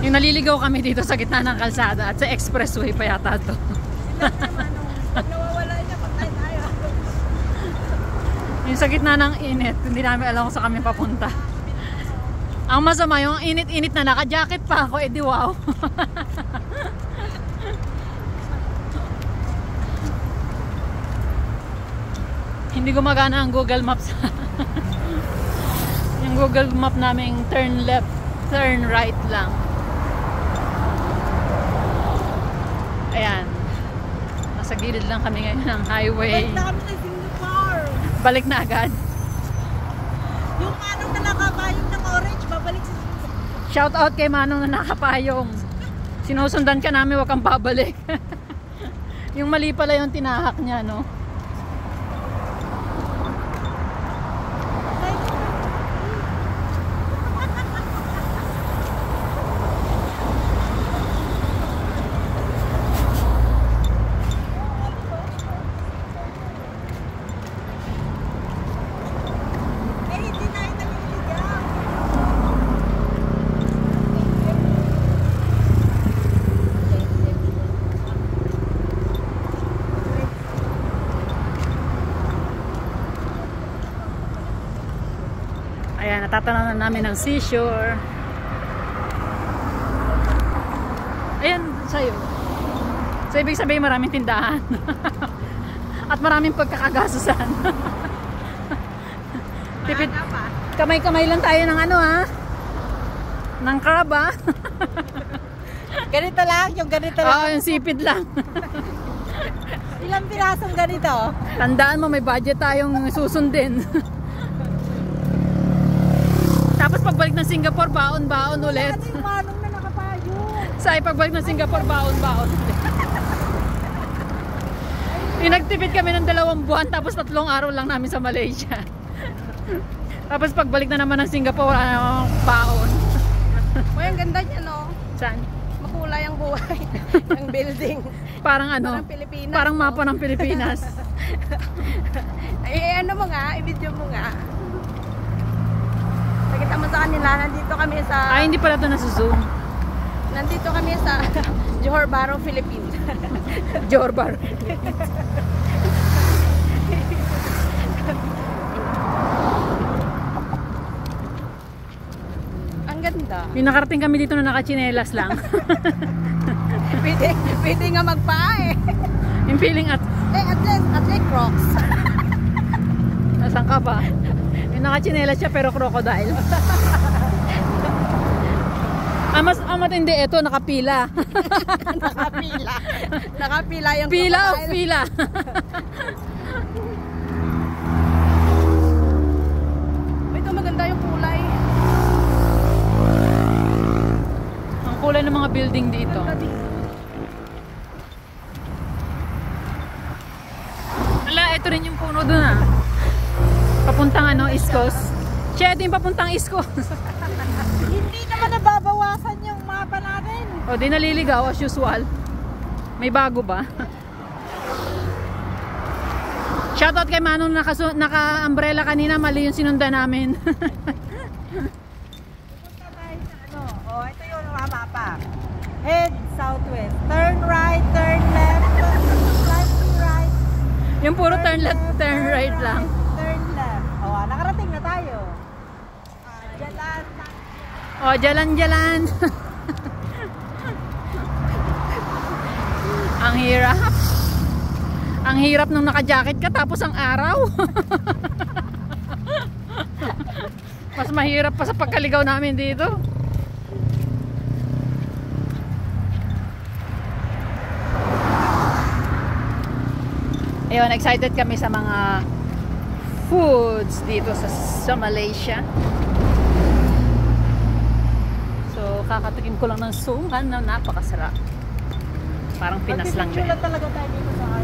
Yung naliligaw kami dito sa gitna ng kalsada at sa expressway pa yata to. Pag nawawala niya, patay tayo. Yung sa gitna ng init, hindi namin alam kung saan kami papunta. Ang masama, yung init-init na naka-jacket pa ako, edi wow. Hindi gumagana ang Google Maps. Yung Google Map namin turn left, turn right lang. Ayan. Nasa gilid lang kami ngayon ng highway. Balik na kami sa Singapore. Balik na agad. Yung manong na nakapayong ng orange, babalik sa Singapore. Shout out kay Manong na nakapayong. Sinusundan ka namin, wag kang babalik. Yung mali pala yung tinahak niya, no? Ayan, natatanaw na namin ng seashore. Ayan, sa'yo. So, ibig sabihin maraming tindahan. At maraming pagkakagasusan. Tipid. Kamay-kamay lang tayo ng ano, ha? Ng crab, ha? Ganito lang, yung ganito lang. Oo, yung sipid lang. Ilang pirasong ganito? Tandaan mo, may budget tayong susundin. Tapos pagbalik ng Singapore, baon-baon ulit. Ano yung manong na nakapayo? Sa pagbalik ng Singapore, baon-baon ulit. Nagtipid kami ng 2 buwan, tapos 3 araw lang namin sa Malaysia. Tapos pagbalik na naman ng Singapore, wala namang baon. Uy, ang ganda niya, no? Saan? Makulay ang buhay. Ang building. Parang ano? Parang Pilipinas. Parang no? mapa ng Pilipinas. Eh, ano mo nga, i-video mo nga. Nakita mo sa kanila, nandito kami sa... Ay, hindi pala ito nasuzoom. Nandito kami sa Johor Bahru, Philippines. Johor Bahru. Ang ganda. Yung nakarating kami dito na nakachinelas lang. Pwede nga magpaa eh. Yung feeling at At least Crocs. nasan ka pa? Yung nakachinelas siya pero crocodile. Amat hindi, ito nakapila. Nakapila. Nakapila yung Pila o crocodile. pila? Ito maganda yung kulay. Ang kulay ng mga building dito. Ala, ito rin yung puno doon, ah. Papuntang ano, East Coast. Siya, ito yung papuntang East Coast. Hindi naman nababawasan yung mapa natin. O, di naliligaw as usual. May bago ba? Shoutout kay Manong naka-umbrella kanina, mali yung sinundan namin. Pupunta tayo sa ano. Oh, ito yung mapa. Head southwest. Turn right, turn left. Slightly right. Yung puro turn left, turn right lang. Turn left. Oh, nakarating na tayo. Jalan. O, jalan-jalan. Ang hirap. Ang hirap nung naka-jacket ka tapos ang araw. Mas mahirap pa sa pagkaligaw namin dito. Ayun, excited kami sa mga foods dito sa Malaysia. So, kakatikim ko lang ng suman na napakasarap. Parang Pinas lang Picture din. talaga tayo dito sa